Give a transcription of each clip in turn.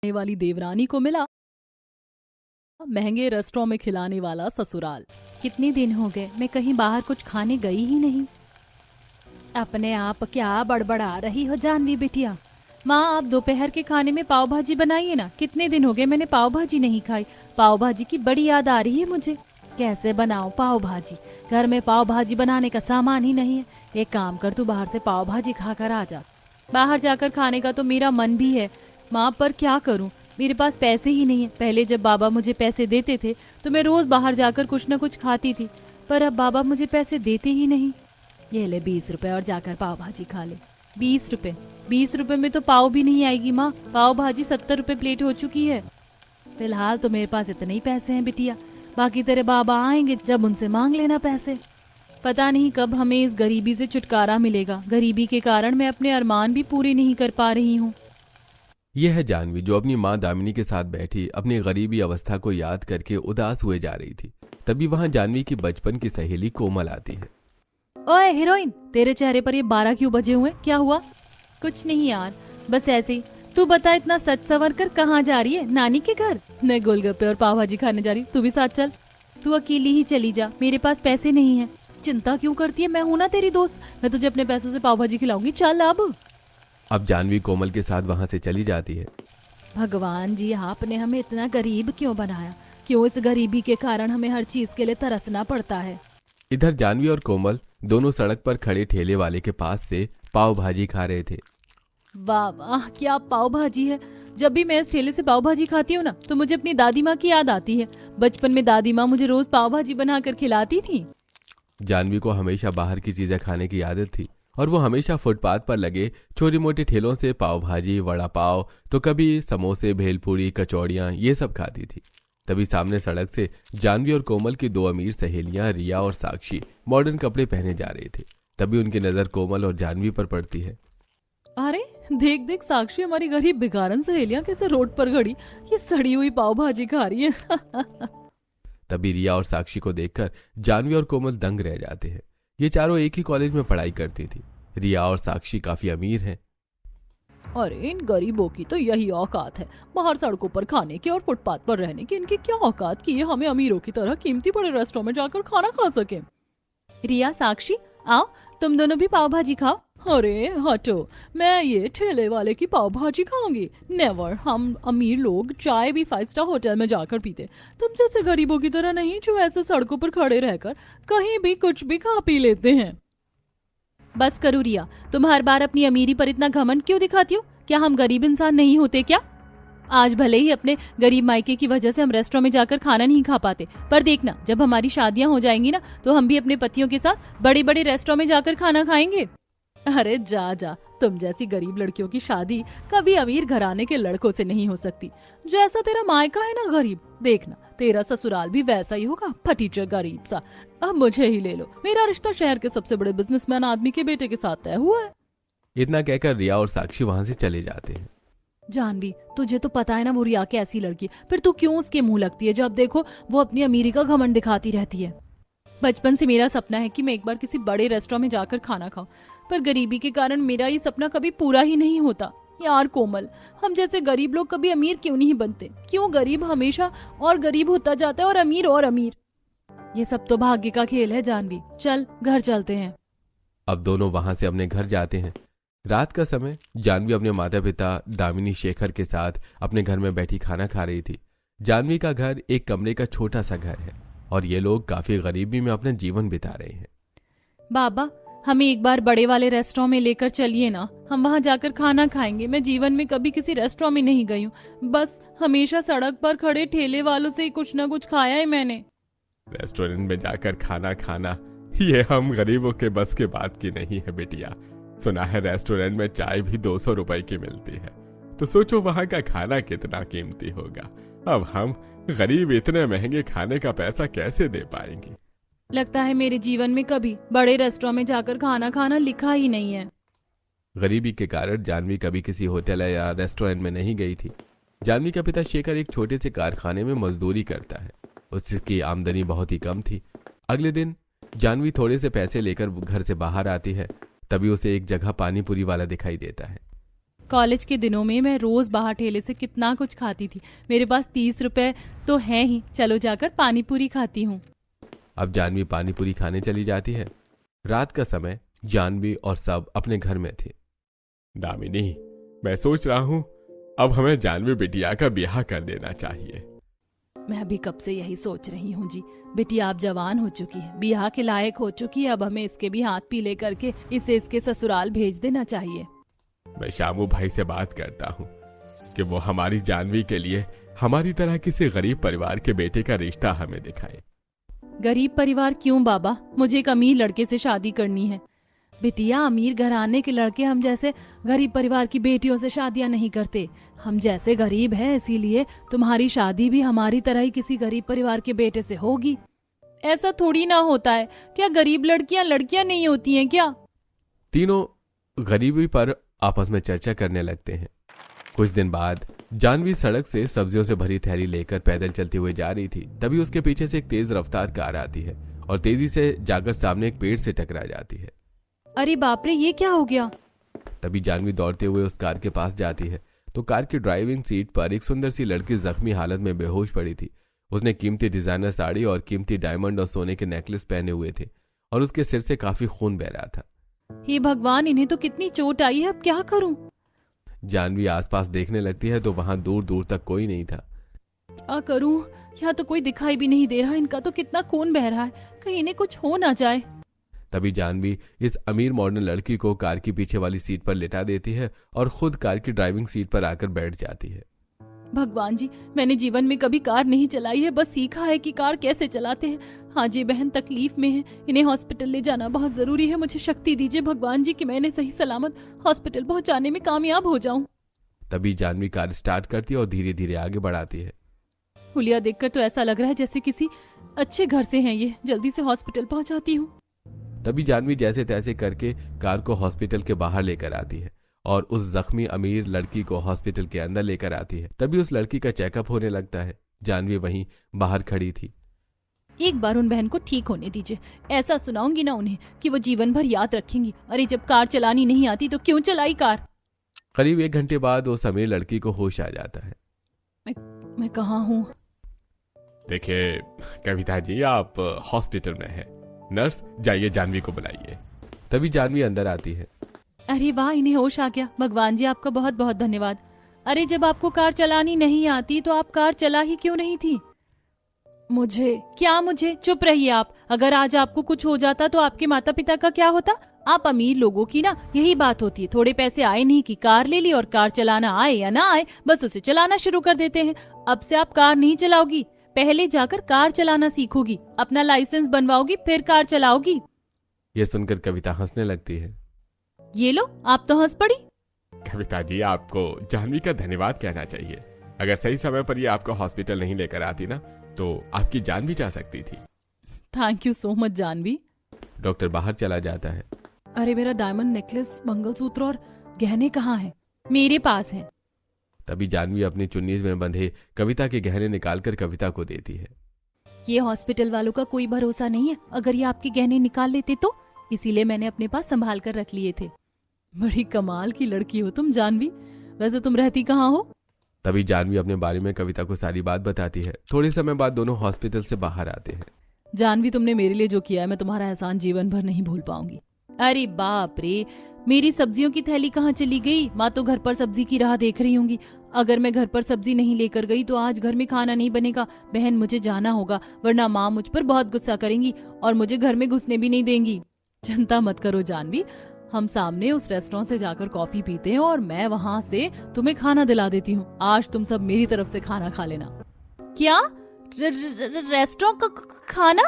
वाली देवरानी को मिला महंगे रेस्टोरेंट में खिलाने वाला ससुराल। कितने दिन हो गए मैं कहीं बाहर कुछ खाने गई ही नहीं। अपने आप क्या बड़बड़ा रही हो जानवी बिटिया। माँ आप दोपहर के खाने में पाव भाजी बनाइए ना, कितने दिन हो गए मैंने पाव भाजी नहीं खाई। पाव भाजी की बड़ी याद आ रही है मुझे। कैसे बनाऊं पाव भाजी, घर में पाव भाजी बनाने का सामान ही नहीं है। एक काम कर तू बाहर से पाव भाजी खाकर आ जा। बाहर जाकर खाने का तो मेरा मन भी है माँ, पर क्या करूं, मेरे पास पैसे ही नहीं है। पहले जब बाबा मुझे पैसे देते थे तो मैं रोज बाहर जाकर कुछ न कुछ खाती थी, पर अब बाबा मुझे पैसे देते ही नहीं। ये ले 20 रुपए और जाकर पाव भाजी खा ले। 20 रुपए? 20 रुपए में तो पाव भी नहीं आएगी माँ, पाव भाजी 70 रुपए प्लेट हो चुकी है। फिलहाल तो मेरे पास इतने ही पैसे हैं बिटिया, बाकी तेरे बाबा आएंगे जब उनसे मांग लेना पैसे। पता नहीं कब हमें इस गरीबी से छुटकारा मिलेगा। गरीबी के कारण मैं अपने अरमान भी पूरे नहीं कर पा रही हूँ। यह है जानवी जो अपनी माँ दामिनी के साथ बैठी अपनी गरीबी अवस्था को याद करके उदास हुए जा रही थी। तभी वहां जानवी की बचपन की सहेली कोमल आती है। ओए हीरोइन, तेरे चेहरे पर ये 12 क्यों बजे हुए, क्या हुआ? कुछ नहीं यार, बस ऐसे ही। तू बता इतना सच सवर कर कहाँ जा रही है? नानी के घर? मैं गोलगप्पे और पाव भाजी खाने जा रही, तू भी साथ चल। तू अकेली ही चली जा, मेरे पास पैसे नहीं है। चिंता क्यों करती है, मैं हूं ना तेरी दोस्त, मैं तुझे अपने पैसों से पाव भाजी खिलाऊंगी, चल अब जानवी कोमल के साथ वहां से चली जाती है। भगवान जी आपने हमें इतना गरीब क्यों बनाया, क्यों इस गरीबी के कारण हमें हर चीज के लिए तरसना पड़ता है। इधर जानवी और कोमल दोनों सड़क पर खड़े ठेले वाले के पास से पाव भाजी खा रहे थे। वाह वाह क्या पाव भाजी है। जब भी मैं इस ठेले से पाव भाजी खाती हूँ ना तो मुझे अपनी दादी माँ की याद आती है। बचपन में दादी माँ मुझे रोज पाव भाजी बनाकर खिलाती थी। जानवी को हमेशा बाहर की चीजें खाने की आदत थी और वो हमेशा फुटपाथ पर लगे छोटी मोटी ठेलों से पाव भाजी, वड़ा पाव, तो कभी समोसे, भेलपूरी, कचौड़ियाँ ये सब खाती थी। तभी सामने सड़क से जानवी और कोमल की दो अमीर सहेलियां रिया और साक्षी मॉडर्न कपड़े पहने जा रहे थे। तभी उनकी नजर कोमल और जानवी पर पड़ती है। अरे देख देख साक्षी, हमारी गरीब भिखारन सहेलियां कैसे रोड पर खड़ी ये सड़ी हुई पाव भाजी खा रही है। तभी रिया और साक्षी को देखकर जानवी और कोमल दंग रह जाते हैं। ये चारों एक ही कॉलेज में पढ़ाई करती थी। रिया और साक्षी काफी अमीर हैं। अरे इन गरीबों की तो यही औकात है, बाहर सड़कों पर खाने की और फुटपाथ पर रहने की। इनकी क्या औकात की ये हमें अमीरों की तरह कीमती बड़े रेस्टोरेंट में जाकर खाना खा सके। रिया साक्षी आओ, तुम दोनों भी पाव भाजी खाओ। अरे हटो, मैं ये ठेले वाले की पाव भाजी खाऊंगी? नेवर। हम अमीर लोग चाय भी 5 स्टार होटल में जाकर पीते, तुम जैसे गरीबों की तरह नहीं जो ऐसे सड़कों पर खड़े रहकर कहीं भी कुछ भी खा पी लेते हैं। बस करो रिया, तुम हर बार अपनी अमीरी पर इतना घमंड क्यों दिखाती हो? क्या हम गरीब इंसान नहीं होते क्या? आज भले ही अपने गरीब मायके की वजह से हम रेस्टोरेंट में जाकर खाना नहीं खा पाते, पर देखना जब हमारी शादियां हो जाएंगी ना तो हम भी अपने पतियों के साथ बड़े बड़े रेस्टोरेंट में जाकर खाना खाएंगे। अरे जा जा, तुम जैसी गरीब लड़कियों की शादी कभी अमीर घराने के लड़कों से नहीं हो सकती। जैसा तेरा मायका है ना गरीब, देखना तेरा ससुराल भी वैसा ही होगा, फटीचर गरीब सा। अब मुझे ही ले लो, मेरा रिश्ता शहर के सबसे बड़े बिजनेसमैन आदमी के बेटे के साथ तय हुआ है। इतना कहकर रिया और साक्षी वहां से चले जाते हैं। जानवी तुझे तो पता है ना वो रिया कैसी लड़की, फिर तू क्यों उसके मुंह लगती है? जब देखो वो अपनी अमीरी का घमंड दिखाती रहती है। बचपन से मेरा सपना है कि मैं एक बार किसी बड़े रेस्टोरेंट में जाकर खाना खाऊं, पर गरीबी के कारण मेरा ये सपना कभी पूरा ही नहीं होता। यार कोमल, हम जैसे गरीब लोग कभी अमीर क्यों नहीं बनते? क्यों गरीब हमेशा और गरीब होता जाता है और अमीर? ये सब तो भाग्य का खेल है जानवी, चल घर चलते हैं। अब दोनों वहां से अपने घर जाते हैं। रात का समय जानवी अपने माता पिता दामिनी शेखर के साथ अपने घर में बैठी खाना खा रही थी। जानवी का घर एक कमरे का छोटा सा घर है और ये लोग काफी गरीबी में अपना जीवन बिता रहे हैं। बाबा हमें एक बार बड़े वाले रेस्टोरेंट में लेकर चलिए ना, हम वहां जाकर खाना खाएंगे। मैं जीवन में कभी किसी रेस्टोरेंट में नहीं गई हूँ, बस हमेशा सड़क पर खड़े ठेले वालों से कुछ ना कुछ खाया है मैंने। रेस्टोरेंट में जाकर खाना खाना ये हम गरीबों के बस के बात की नहीं है बेटिया। सुना है रेस्टोरेंट में चाय भी 200 रुपए की मिलती है, तो सोचो वहां का खाना कितना कीमती होगा। अब हम गरीब इतने महंगे खाने का पैसा कैसे दे पाएंगे? लगता है मेरे जीवन में कभी बड़े रेस्टोरेंट में जाकर खाना खाना लिखा ही नहीं है। गरीबी के कारण जानवी कभी किसी होटल या रेस्टोरेंट में नहीं गई थी। जानवी का पिता शेखर एक छोटे से कारखाने में मजदूरी करता है, उसकी आमदनी बहुत ही कम थी। अगले दिन जानवी थोड़े से पैसे लेकर घर से बाहर आती है, तभी उसे एक जगह पानी पूरी वाला दिखाई देता है। कॉलेज के दिनों में मैं रोज बाहर ठेले से कितना कुछ खाती थी। मेरे पास 30 रुपए तो हैं ही, चलो जाकर पानी पूरी खाती हूँ। अब जानवी पानी पूरी खाने चली जाती है। रात का समय, जानवी और सब अपने घर में थे। दामिनी, मैं सोच रहा हूँ अब हमें जानवी बिटिया का ब्याह कर देना चाहिए। मैं भी कब से यही सोच रही हूँ जी। बिटिया अब जवान हो चुकी है, ब्याह के लायक हो चुकी है, अब हमें इसके भी हाथ पीले करके इसे इसके ससुराल भेज देना चाहिए। मैं शामू भाई से बात करता हूँ कि वो हमारी जानवी के लिए हमारी तरह किसी गरीब परिवार के बेटे का रिश्ता हमें दिखाए। गरीब परिवार क्यों बाबा, मुझे एक अमीर लड़के से शादी करनी है। बिटिया, अमीर घराने के लड़के हम जैसे गरीब परिवार की बेटियों से शादियां नहीं करते। हम जैसे गरीब हैं, इसीलिए तुम्हारी शादी भी हमारी तरह ही किसी गरीब परिवार के बेटे से होगी। ऐसा थोड़ी ना होता है, क्या गरीब लड़कियां लड़कियां नहीं होती हैं क्या? तीनों गरीबी पर आपस में चर्चा करने लगते हैं। कुछ दिन बाद जानवी सड़क से सब्जियों से भरी थैली लेकर पैदल चलती हुई जा रही थी। तभी उसके पीछे से एक तेज रफ्तार कार आती है और तेजी से जाकर सामने एक पेड़ से टकरा जाती है। अरे बाप रे, ये क्या हो गया? तभी जानवी दौड़ते हुए उस कार के पास जाती है तो कार की ड्राइविंग सीट पर एक सुंदर सी लड़की जख्मी हालत में बेहोश पड़ी थी। उसने कीमती डिजाइनर साड़ी और कीमती डायमंड और सोने के नेकलेस पहने हुए थे और उसके सिर से काफी खून बह रहा था। हे भगवान, इन्हें तो कितनी चोट आई है, अब क्या करूं? जानवी आसपास देखने लगती है तो वहां दूर दूर तक कोई नहीं था। क्या करूं? यहाँ तो कोई दिखाई भी नहीं दे रहा, इनका तो कितना खून बह रहा है, कहीं इन्हें कुछ हो ना जाए। तभी जानवी इस अमीर मॉडर्न लड़की को कार की पीछे वाली सीट पर लेटा देती है और खुद कार की ड्राइविंग सीट पर आकर बैठ जाती है। भगवान जी, मैंने जीवन में कभी कार नहीं चलाई है, बस सीखा है कि कार कैसे चलाते हैं। हाँ जी, बहन तकलीफ में है, इन्हें हॉस्पिटल ले जाना बहुत जरूरी है। मुझे शक्ति दीजिए भगवान जी कि मैं इन्हें सही सलामत हॉस्पिटल पहुंचाने में कामयाब हो जाऊं। तभी जानवी कार स्टार्ट करती है और धीरे धीरे आगे बढ़ाती है। हुलिया देखकर तो ऐसा लग रहा है जैसे किसी अच्छे घर से हैं ये। जल्दी से हॉस्पिटल पहुंचाती हूँ। तभी जानवी जैसे तैसे करके कार को हॉस्पिटल के बाहर लेकर आती है और उस जख्मी अमीर लड़की को हॉस्पिटल के अंदर लेकर आती है। तभी उस लड़की का चेकअप होने लगता है। जानवी वहीं बाहर खड़ी थी। एक बार उन बहन को ठीक होने दीजिए, ऐसा सुनाऊंगी ना उन्हें कि वो जीवन भर याद रखेंगी। अरे जब कार चलानी नहीं आती तो क्यों चलाई कार? करीब 1 घंटे बाद उस अमीर लड़की को होश आ जाता है। मैं कहाँ हूँ? देखिए कविता जी, आप हॉस्पिटल में हैं। नर्स, जाइए जानवी को बुलाइए। तभी जानवी अंदर आती है। अरे वाह, इन्हें होश आ गया। भगवान जी आपका बहुत बहुत धन्यवाद। अरे जब आपको कार चलानी नहीं आती तो आप कार चला ही क्यों नहीं थी? मुझे चुप रहिए आप। अगर आज आपको कुछ हो जाता तो आपके माता पिता का क्या होता? आप अमीर लोगों की ना यही बात होती है, थोड़े पैसे आए नहीं कि कार ले ली और कार चलाना आए या ना आए बस उसे चलाना शुरू कर देते हैं। अब से आप कार नहीं चलाओगी, पहले जाकर कार चलाना सीखोगी, अपना लाइसेंस बनवाओगी, फिर कार चलाओगी। यह सुनकर कविता हंसने लगती है। ये लो, आप तो हंस पड़ी। कविता जी, आपको जानवी का धन्यवाद कहना चाहिए। अगर सही समय पर ये आपको हॉस्पिटल नहीं लेकर आती ना तो आपकी जान भी जा सकती थी। Thank you so much Janhvi. Doctor बाहर चला जाता है। अरे मेरा डायमंड नेकलेस, मंगलसूत्र और गहने कहाँ हैं? मेरे पास हैं। तभी जानवी अपनी चुन्नी में बंधे कविता के गहने निकालकर कविता को देती है। ये हॉस्पिटल वालों का कोई भरोसा नहीं है, अगर ये आपके गहने निकाल लेते तो, इसीलिए मैंने अपने पास संभाल कर रख लिए थे। बड़ी कमाल की लड़की हो तुम जानवी। वैसे तुम रहती कहाँ हो? तभी जानवी अपने बारे में कविता को सारी बात बताती है। थोड़े समय बाद दोनों हॉस्पिटल से बाहर आते हैं। जानवी, तुमने मेरे लिए जो किया है मैं तुम्हारा एहसान जीवन भर नहीं भूल पाऊंगी। अरे बाप रे, मेरी सब्जियों की थैली कहाँ चली गई? माँ तो घर पर सब्जी की राह देख रही होंगी। अगर मैं घर पर सब्जी नहीं लेकर गई तो आज घर में खाना नहीं बनेगा। बहन, मुझे जाना होगा वरना माँ मुझ पर बहुत गुस्सा करेंगी और मुझे घर में घुसने भी नहीं देंगी। चिंता मत करो जानवी, हम सामने उस रेस्टोरेंट से जाकर कॉफी पीते हैं और मैं वहाँ से तुम्हें खाना दिला देती हूँ। आज तुम सब मेरी तरफ से खाना खा लेना। क्या? रेस्टोरेंट का खाना?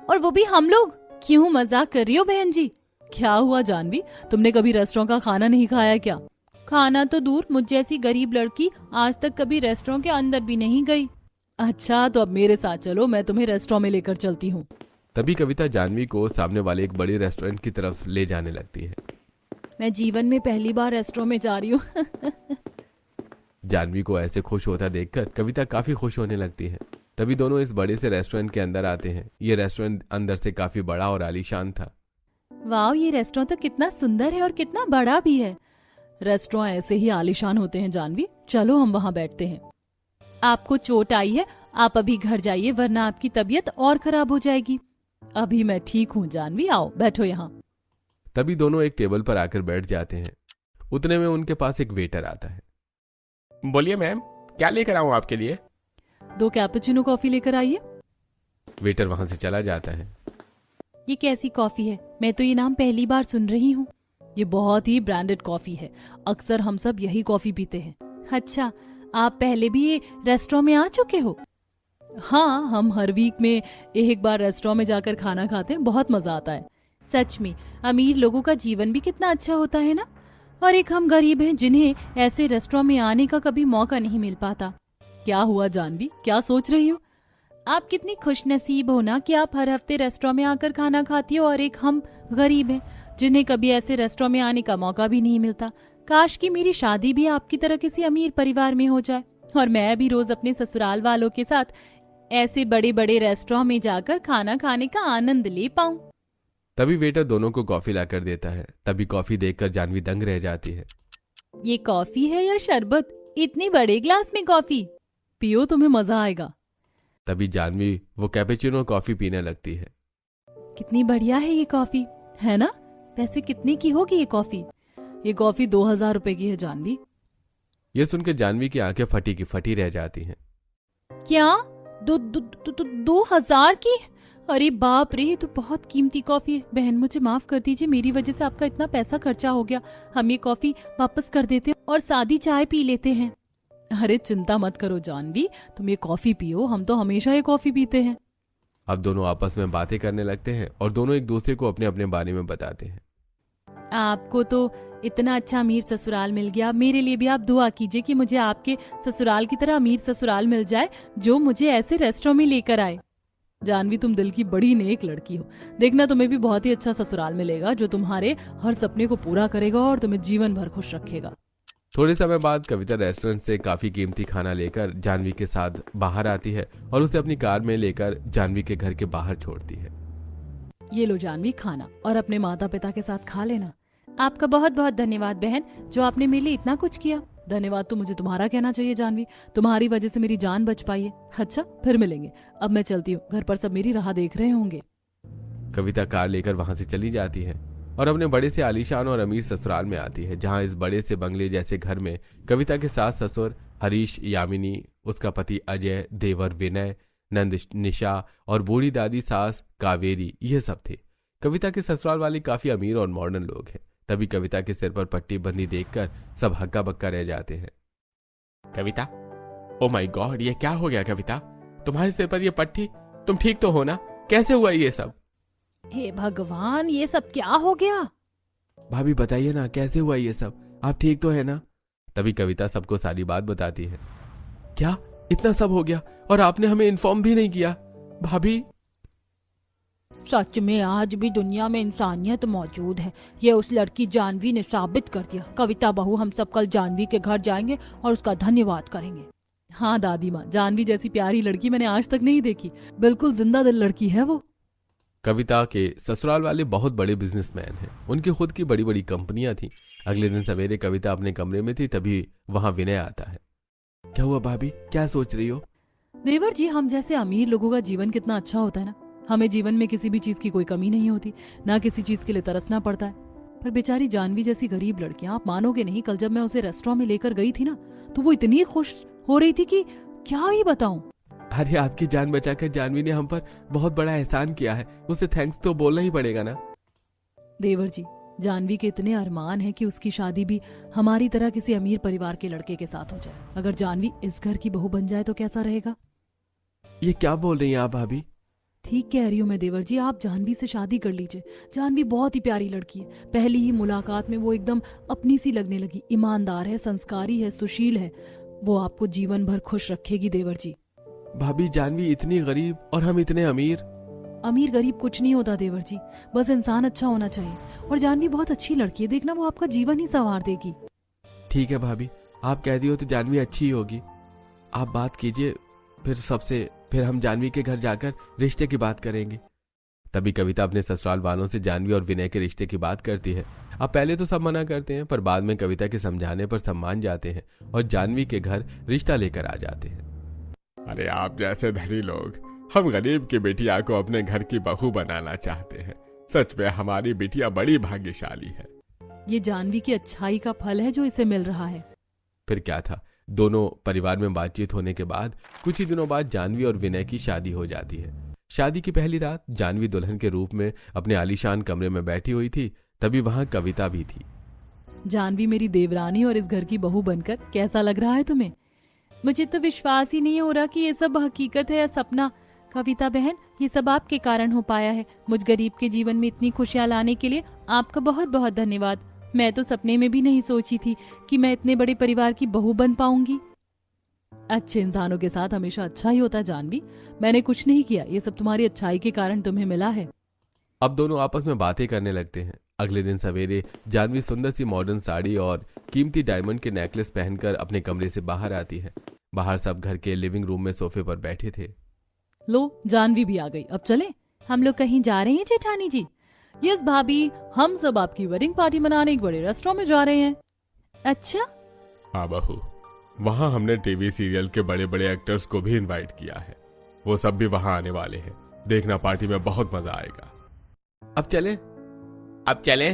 और वो भी हम लोग? क्यों मजाक कर रही हो बहन जी? क्या हुआ जानवी, तुमने कभी रेस्टोरेंट का खाना नहीं खाया क्या? खाना तो दूर, मुझ जैसी गरीब लड़की आज तक कभी रेस्टोरेंट के अंदर भी नहीं गई। अच्छा, तो अब मेरे साथ चलो, मैं तुम्हें रेस्टोरेंट में लेकर चलती हूँ। तभी कविता जानवी को सामने वाले एक बड़े रेस्टोरेंट की तरफ ले जाने लगती है। मैं जीवन में पहली बार रेस्टोरेंट में जा रही हूँ। जानवी को ऐसे खुश होता देखकर कविता काफी खुश होने लगती है। तभी दोनों इस बड़े से रेस्टोरेंट के अंदर आते हैं। ये रेस्टोरेंट अंदर से काफी बड़ा और आलीशान था। वाह, ये रेस्टोरेंट तो कितना सुंदर है और कितना बड़ा भी है। रेस्टोरेंट ऐसे ही आलीशान होते हैं जानवी, चलो हम वहां बैठते हैं। आपको चोट आई है, आप अभी घर जाइए वरना आपकी तबीयत और खराब हो जाएगी। अभी मैं ठीक हूँ जानवी, आओ बैठो यहाँ। तभी दोनों एक टेबल पर आकर बैठ जाते हैं। उतने में उनके पास एक वेटर आता है। बोलिए मैम, क्या लेकर आऊं आपके लिए? 2 कैपुचिनो कॉफी लेकर आइए। वेटर वहां से चला जाता है। ये कैसी कॉफी है? मैं तो ये नाम पहली बार सुन रही हूँ। ये बहुत ही ब्रांडेड कॉफी है, अक्सर हम सब यही कॉफी पीते हैं। अच्छा, आप पहले भी ये रेस्टोरेंट में आ चुके हो? हाँ, हम हर वीक में एक बार रेस्टोरेंट में जाकर खाना खाते हैं, बहुत मजा आता है। सच में अमीर लोगों का जीवन भी कितना अच्छा होता है ना। और एक हम गरीब हैं जिन्हें ऐसे रेस्टोरेंट में आने का कभी मौका नहीं मिल पाता। क्या हुआ जानवी, क्या सोच रही हो? आप कितनी खुशनसीब हो ना कि आप हर हफ्ते रेस्टोरेंट में आकर खाना खाती हो, और एक हम गरीब हैं जिन्हें कभी ऐसे रेस्टोरेंट में आने का मौका भी नहीं मिलता। काश कि मेरी शादी भी आपकी तरह किसी अमीर परिवार में हो जाए और मैं भी रोज अपने ससुराल वालों के साथ ऐसे बड़े बड़े रेस्टोरेंट में जाकर खाना खाने का आनंद ले पाऊं। तभी वेटर दोनों को कॉफी लाकर देता है। तभी कॉफी देखकर जानवी दंग रह जाती है। ये कॉफी है या शरबत? इतनी बड़े ग्लास में कॉफी? पियो, तुम्हें मजा आएगा। तभी जानवी वो कैपेचिनो कॉफी पीने लगती है। कितनी बढ़िया है ये कॉफी, है ना? पैसे कितने की होगी ये कॉफी? ये कॉफी 2000 रुपए की है जानवी। ये सुनकर जानवी की आंखें फटी की फटी रह जाती हैं। क्या? 2000 की? अरे बाप रे, ये तो बहुत कीमती कॉफी है। बहन मुझे माफ कर दीजिए, मेरी वजह से आपका इतना पैसा खर्चा हो गया। हम ये कॉफी वापस कर देते हैं और सादी चाय पी लेते हैं। अरे चिंता मत करो जानवी, तुम ये कॉफी पियो, हम तो हमेशा ये कॉफी पीते हैं। अब दोनों आपस में बातें करने लगते हैं और दोनों एक दूसरे को अपने अपने बारे में बताते हैं। आपको तो इतना अच्छा अमीर ससुराल मिल गया, मेरे लिए भी आप दुआ कीजिए कि मुझे आपके ससुराल की तरह अमीर ससुराल मिल जाए जो मुझे ऐसे रेस्टोरेंट में लेकर आए। जानवी, तुम दिल की बड़ी नेक लड़की हो। देखना, तुम्हें भी बहुत ही अच्छा ससुराल मिलेगा जो तुम्हारे हर सपने को पूरा करेगा और तुम्हें जीवन भर खुश रखेगा। थोड़े समय बाद कविता रेस्टोरेंट से काफी कीमती खाना लेकर जानवी के साथ बाहर आती है और उसे अपनी कार में लेकर जानवी के घर के बाहर छोड़ती है। ये लो जानवी खाना, और अपने माता पिता के साथ खा लेना। आपका बहुत बहुत धन्यवाद बहन, जो आपने मेरे लिए इतना कुछ किया। धन्यवाद तो मुझे तुम्हारा कहना चाहिए जानवी, तुम्हारी वजह से मेरी जान बच पाई है। अच्छा, फिर मिलेंगे। अब मैं चलती हूँ, घर पर सब मेरी राह देख रहे होंगे। कविता कार लेकर वहां से चली जाती है और अपने बड़े से आलीशान और अमीर ससुराल में आती है, जहां इस बड़े से बंगले जैसे घर में कविता के सास ससुर हरीश, यामिनी, उसका पति अजय, देवर विनय, नंद निशा और बूढ़ी दादी सास कावेरी, ये सब थे। कविता के ससुराल वाले काफी अमीर और मॉडर्न लोग हैं। तभी कविता के सिर पर पट्टी बंदी देखकर सब हक्का बक्का रह जाते हैं। कविता, ओ माय गॉड, ये क्या हो गया कविता? तुम्हारे सिर पर ये पट्टी, तुम ठीक तो हो ना? कैसे हुआ ये सब? हे भगवान, ये सब क्या हो गया? भाभी बताइए ना, कैसे हुआ ये सब? आप ठीक तो है ना? तभी कविता सबको सारी बात बताती है। क्या इतना सब हो गया और आपने हमें इन्फॉर्म भी नहीं किया? भाभी, सच में आज भी दुनिया में इंसानियत मौजूद है, ये उस लड़की जानवी ने साबित कर दिया। कविता बहू, हम सब कल जानवी के घर जाएंगे और उसका धन्यवाद करेंगे। हाँ दादी माँ, जानवी जैसी प्यारी लड़की मैंने आज तक नहीं देखी। बिल्कुल जिंदा दिल लड़की है वो। कविता के ससुराल वाले बहुत बड़े बिजनेसमैन हैं। उनकी खुद की बड़ी बड़ी कंपनियां थी। अगले दिन सवेरे कविता अपने कमरे में थी, तभी वहां विनय आता है। क्या हुआ भाभी, क्या सोच रही हो? देवर जी, हम जैसे अमीर लोगों का जीवन कितना अच्छा होता है ना। हमें जीवन में किसी भी चीज की कोई कमी नहीं होती, ना किसी चीज के लिए तरसना पड़ता है। पर बेचारी जानवी जैसी गरीब लड़कियां, आप मानोगे नहीं, कल जब मैं उसे रेस्टोरेंट में लेकर गई थी ना, तो वो इतनी खुश हो रही थी कि क्या ही बताऊं। अरे आपकी जान बचाकर जानवी ने हम पर बहुत बड़ा एहसान किया है, उसे थैंक्स तो बोलना ही पड़ेगा ना। देवर जी, जानवी के इतने अरमान है कि उसकी शादी भी हमारी तरह किसी अमीर परिवार के लड़के के साथ हो जाए। अगर जानवी इस घर की बहू बन जाए तो कैसा रहेगा? ये क्या बोल रही हैं आप भाभी? ठीक कह रही हूँ मैं देवर जी, आप जानवी से शादी कर लीजिए। जानवी बहुत ही प्यारी लड़की है। पहली ही मुलाकात में वो एकदम अपनी सी लगने लगी। ईमानदार है, संस्कारी है, सुशील है। वो आपको जीवन भर खुश रखेगी देवर जी। भाभी, जानवी इतनी गरीब और हम इतने अमीर। अमीर गरीब कुछ नहीं होता देवर जी, बस इंसान अच्छा होना चाहिए। और जानवी बहुत अच्छी लड़की है, देखना वो आपका जीवन ही संवार देगी। ठीक है भाभी, आप कह दी हो तो जानवी अच्छी ही होगी। आप बात कीजिए फिर सबसे, फिर हम जानवी के घर जाकर रिश्ते की बात करेंगे। तभी कविता अपने ससुराल वालों से जानवी और विनय के रिश्ते की बात करती है। अब पहले तो सब मना करते हैं, पर बाद में कविता के समझाने पर सब मान जाते हैं और जानवी के घर रिश्ता लेकर आ जाते हैं। अरे आप जैसे धनी लोग हम गरीब की बिटिया को अपने घर की बहू बनाना चाहते हैं। सच में हमारी बिटिया बड़ी भाग्यशाली है। ये जानवी की अच्छाई का फल है जो इसे मिल रहा है। फिर क्या था, दोनों परिवार में बातचीत होने के बाद कुछ ही दिनों बाद जानवी और विनय की शादी हो जाती है। शादी की पहली रात जानवी दुल्हन के रूप में अपने आलीशान कमरे में बैठी हुई थी, तभी वहां कविता भी थी। जानवी मेरी देवरानी और इस घर की बहू बनकर कैसा लग रहा है तुम्हें? मुझे तो विश्वास ही नहीं हो रहा कि ये सब हकीकत है या सपना। कविता बहन, ये सब आपके कारण हो पाया है। मुझ गरीब के जीवन में इतनी खुशियां लाने के लिए आपका बहुत बहुत धन्यवाद। मैं तो सपने में भी नहीं सोची थी कि मैं इतने बड़े परिवार की बहू बन पाऊंगी। अच्छे इंसानों के साथ हमेशा अच्छा ही होता है जानवी। मैंने कुछ नहीं किया, ये सब तुम्हारी अच्छाई के कारण तुम्हें मिला है। अब दोनों आपस में बातें करने लगते हैं। अगले दिन सवेरे जानवी सुंदर सी मॉडर्न साड़ी और कीमती डायमंड के नेकलेस पहनकर अपने कमरे से बाहर आती है। बाहर सब घर के लिविंग रूम में सोफे पर बैठे थे। लो, जानवी भी आ गई, अब चले। हम लोग कहीं जा रहे हैं जेठानी जी? यस भाभी, हम सब आपकी वेडिंग पार्टी मनाने एक बड़े रेस्टोरेंट में जा रहे हैं। अच्छा, हाँ बहू, वहाँ हमने टीवी सीरियल के बड़े बड़े एक्टर्स को भी इनवाइट किया है। वो सब भी वहाँ आने वाले हैं। देखना, पार्टी में बहुत मजा आएगा। अब चले,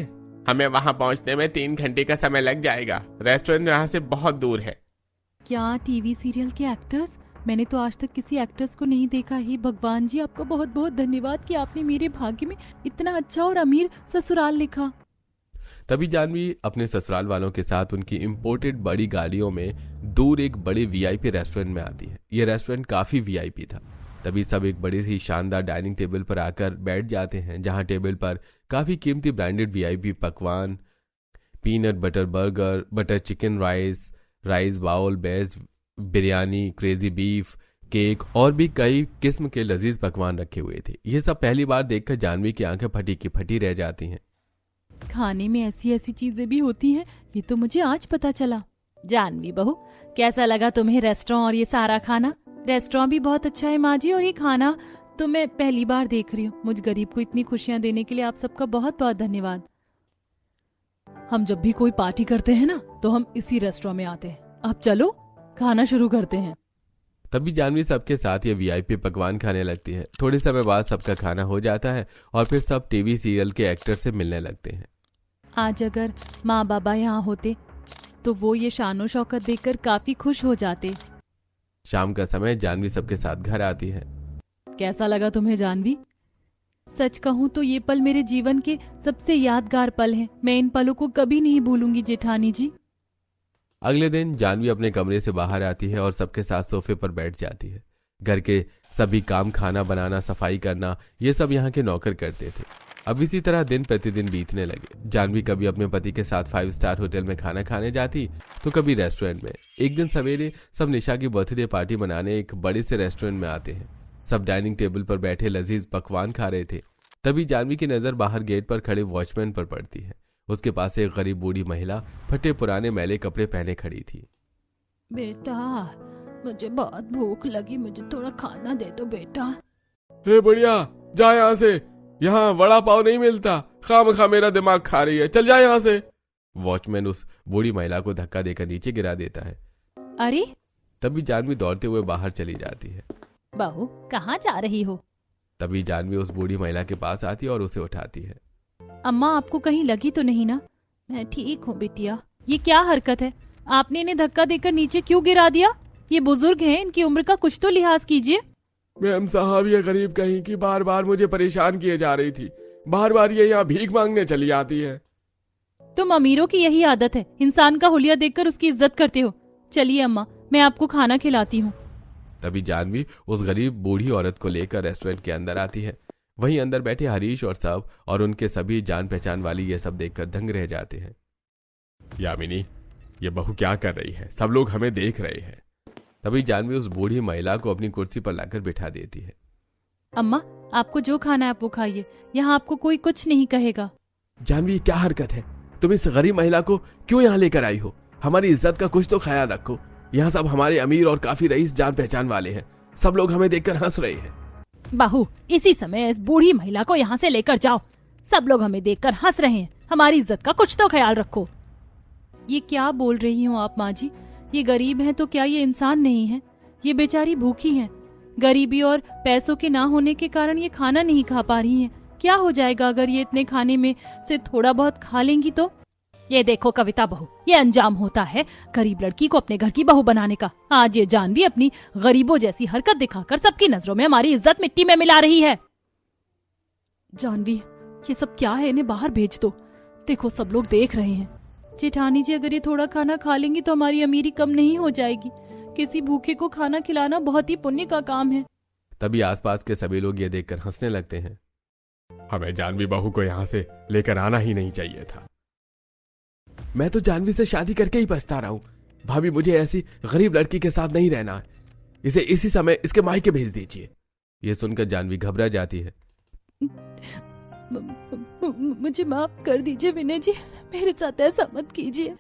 हमें वहाँ पहुँचने में 3 घंटे का समय लग जाएगा। रेस्टोरेंट यहाँ से बहुत दूर है। क्या टीवी सीरियल के एक्टर्स? मैंने तो आज तक किसी एक्टर्स को नहीं देखा। ही भगवान जी, आपका बहुत बहुत धन्यवाद कि आपने मेरे भाग्य में इतना अच्छा और अमीर ससुराल लिखा। तभी जानवी अपने ससुराल वालों के साथ उनकी इंपोर्टेड बड़ी गाड़ियों में दूर एक बड़े वीआईपी रेस्टोरेंट में आती है। यह रेस्टोरेंट काफी वीआईपी था। तभी सब एक बड़ी सी शानदार डाइनिंग टेबल पर आकर बैठ जाते हैं, जहां टेबल पर काफी कीमती ब्रांडेड वीआईपी पकवान, peanut butter burger, butter chicken, rice bowl, बेज बिरयानी, क्रेजी बीफ, केक और भी कई किस्म के लजीज पकवान रखे हुए थे। ये सब पहली बार देखकर जानवी की आंखें फटी की फटी रह जाती हैं। खाने में ऐसी ऐसी चीजें भी होती हैं, ये तो मुझे आज पता चला। जानवी बहू, कैसा लगा तुम्हें रेस्टोरेंट और ये सारा खाना? रेस्टोरेंट भी बहुत अच्छा है माँ जी, और ये खाना तो मैं पहली बार देख रही हूँ। मुझ गरीब को इतनी खुशियां देने के लिए आप सबका बहुत बहुत धन्यवाद। हम जब भी कोई पार्टी करते हैं ना, तो हम इसी रेस्टोरेंट में आते हैं। अब चलो, खाना शुरू करते हैं। तभी जानवी सबके साथ ये वीआईपी पकवान खाने लगती है। थोड़े समय बाद सबका खाना हो जाता है और फिर सब टीवी सीरियल के एक्टर से मिलने लगते हैं। आज अगर माँ बाबा यहाँ होते तो वो ये शानो शौकत देखकर काफी खुश हो जाते। शाम का समय जानवी सबके साथ घर आती है। कैसा लगा तुम्हें जानवी? सच कहूँ तो ये पल मेरे जीवन के सबसे यादगार पल हैं। मैं इन पलों को कभी नहीं भूलूंगी जेठानी जी। अगले दिन जानवी अपने कमरे से बाहर आती है और सबके साथ सोफे पर बैठ जाती है। घर के सभी काम, खाना बनाना, सफाई करना, ये सब यहाँ के नौकर करते थे। अब इसी तरह दिन प्रतिदिन बीतने लगे। जानवी कभी अपने पति के साथ 5 स्टार होटल में खाना खाने जाती तो कभी रेस्टोरेंट में। एक दिन सवेरे सब निशा की बर्थडे पार्टी मनाने एक बड़े से रेस्टोरेंट में आते हैं। सब डाइनिंग टेबल पर बैठे लजीज पकवान खा रहे थे। तभी जानवी की नजर बाहर गेट पर खड़े वॉचमैन पर पड़ती है। उसके पास एक गरीब बूढ़ी महिला फटे पुराने मैले कपड़े पहने खड़ी थी। बेटा, मुझे बहुत भूख लगी, मुझे थोड़ा खाना दे दो बेटा। हे बुढ़िया, जा यहाँ से। यहाँ वड़ा पाव नहीं मिलता। खामखा मेरा दिमाग खा रही है, चल जा यहाँ से। वॉचमैन उस बूढ़ी महिला को धक्का देकर नीचे गिरा देता है। अरे, तभी जानवी दौड़ते हुए बाहर चली जाती है। बहू, कहाँ जा रही हो? तभी जानवी उस बूढ़ी महिला के पास आती है और उसे उठाती है। अम्मा, आपको कहीं लगी तो नहीं ना? मैं ठीक हूँ बिटिया। ये क्या हरकत है? आपने इन्हें धक्का देकर नीचे क्यों गिरा दिया? ये बुजुर्ग हैं, इनकी उम्र का कुछ तो लिहाज कीजिए। मैम साहब, ये गरीब कहीं की बार बार मुझे परेशान किए जा रही थी। बार बार ये यहाँ भीख मांगने चली आती है। तुम अमीरों की यही आदत है, इंसान का हुलिया देखकर उसकी इज्जत करते हो। चलिए अम्मा, मैं आपको खाना खिलाती हूँ। तभी जानवी उस गरीब बूढ़ी औरत को लेकर रेस्टोरेंट के अंदर आती है। वहीं अंदर बैठे हरीश और सब और उनके सभी जान पहचान वाली ये सब देखकर दंग रह जाते हैं। यामिनी, ये बहू क्या कर रही है? सब लोग हमें देख रहे हैं। तभी जानवी उस बूढ़ी महिला को अपनी कुर्सी पर लाकर बिठा देती है। अम्मा, आपको जो खाना है आप वो खाइए, यहाँ आपको कोई कुछ नहीं कहेगा। जानवी, क्या हरकत है? तुम इस गरीब महिला को क्यों यहाँ लेकर आई हो? हमारी इज्जत का कुछ तो ख्याल रखो। यहाँ सब हमारे अमीर और काफी रईस जान पहचान वाले हैं। सब लोग हमें देखकर हंस रहे हैं। बहू, इसी समय इस बूढ़ी महिला को यहाँ से लेकर जाओ। सब लोग हमें देखकर हंस रहे हैं। हमारी इज्जत का कुछ तो ख्याल रखो। ये क्या बोल रही हो आप माँ जी? ये गरीब हैं तो क्या ये इंसान नहीं है? ये बेचारी भूखी हैं। गरीबी और पैसों के ना होने के कारण ये खाना नहीं खा पा रही हैं। क्या हो जाएगा अगर ये इतने खाने में से थोड़ा बहुत खा लेंगी तो? ये देखो कविता बहू, ये अंजाम होता है गरीब लड़की को अपने घर की बहू बनाने का। आज ये जानवी अपनी गरीबों जैसी हरकत दिखाकर सबकी नजरों में हमारी इज्जत मिट्टी में मिला रही है। जानवी, ये सब क्या है? इन्हें बाहर भेज दो। देखो सब लोग देख रहे हैं। जेठानी जी, अगर ये थोड़ा खाना खा लेंगी तो हमारी अमीरी कम नहीं हो जाएगी। किसी भूखे को खाना खिलाना बहुत ही पुण्य का काम है। तभी आसपास के सभी लोग ये देखकर हंसने लगते हैं। हमें जानवी बहू को यहाँ से लेकर आना ही नहीं चाहिए था। मैं तो जानवी से शादी करके ही पछता रहा हूँ। भाभी, मुझे ऐसी गरीब लड़की के साथ नहीं रहना है। इसे इसी समय इसके मायके भेज दीजिए। ये सुनकर जानवी घबरा जाती है। मुझे माफ कर दीजिए विनय जी, मेरे साथ ऐसा मत कीजिए,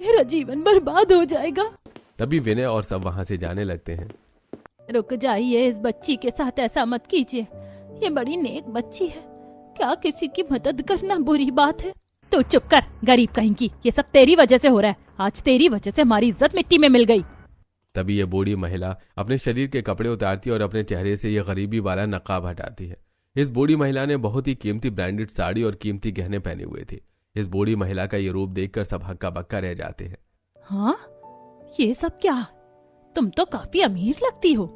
मेरा जीवन बर्बाद हो जाएगा। तभी विनय और सब वहां से जाने लगते हैं। रुक जाइए, इस बच्ची के साथ ऐसा मत कीजिए। ये बड़ी नेक बच्ची है। क्या किसी की मदद करना बुरी बात है? तो चुप कर, गरीब कहीं की। ये सब तेरी वजह से हो रहा है। आज तेरी वजह से हमारी इज्जत मिट्टी में मिल गई। तभी ये बूढ़ी महिला अपने शरीर के कपड़े उतारती है और अपने चेहरे से ये गरीबी वाला नकाब हटाती है। इस बूढ़ी महिला ने बहुत ही कीमती ब्रांडेड साड़ी और कीमती गहने पहने हुए थे। इस बूढ़ी महिला का ये रूप देखकर सब हक्का बक्का रह जाते हैं। हाँ, ये सब क्या? तुम तो काफी अमीर लगती हो।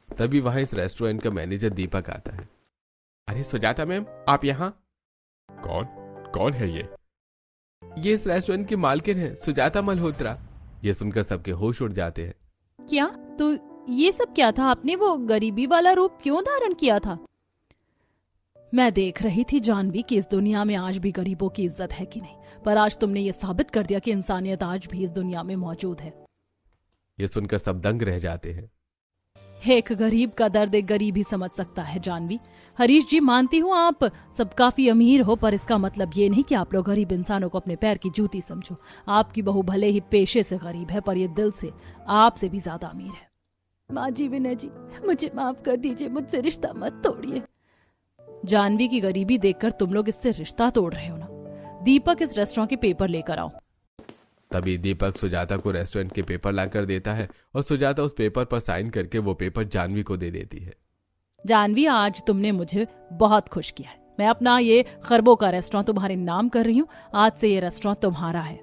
तभी वहां इस रेस्टोरेंट का मैनेजर दीपक आता है। अरे सुजाता मैम, आप यहाँ? कौन कौन है ये इस रेस्टोरेंट की मालकिन है, सुजाता मल्होत्रा। ये सुनकर सबके होश उड़ जाते हैं। क्या? तो ये सब क्या था? आपने वो गरीबी वाला रूप क्यों धारण किया था? मैं देख रही थी जानवी कि इस दुनिया में आज भी गरीबों की इज्जत है कि नहीं, पर आज तुमने ये साबित कर दिया कि इंसानियत आज भी इस दुनिया में मौजूद है। ये सुनकर सब दंग रह जाते हैं। एक गरीब का दर्द एक गरीब ही समझ सकता है जानवी। हरीश जी, मानती हूँ आप सब काफी अमीर हो, पर इसका मतलब ये नहीं कि आप लोग गरीब इंसानों को अपने पैर की जूती समझो। आपकी बहू भले ही पेशे से गरीब है, पर ये दिल से आपसे भी ज्यादा अमीर है। माँ जी, विनय जी, मुझे माफ कर दीजिए, मुझसे रिश्ता मत तोड़िए। जानवी की गरीबी देखकर तुम लोग इससे रिश्ता तोड़ रहे हो ना? दीपक, इस रेस्टोरेंट के पेपर लेकर आओ। तभी दीपक सुजाता को रेस्टोरेंट के पेपर लाकर देता है और सुजाता उस पेपर पर साइन करके वो पेपर जानवी को दे देती है। जानवी, आज तुमने मुझे बहुत खुश किया है। मैं अपना ये खरबों का रेस्टोरेंट तुम्हारे नाम कर रही हूँ। आज से ये रेस्टोरेंट तुम्हारा है।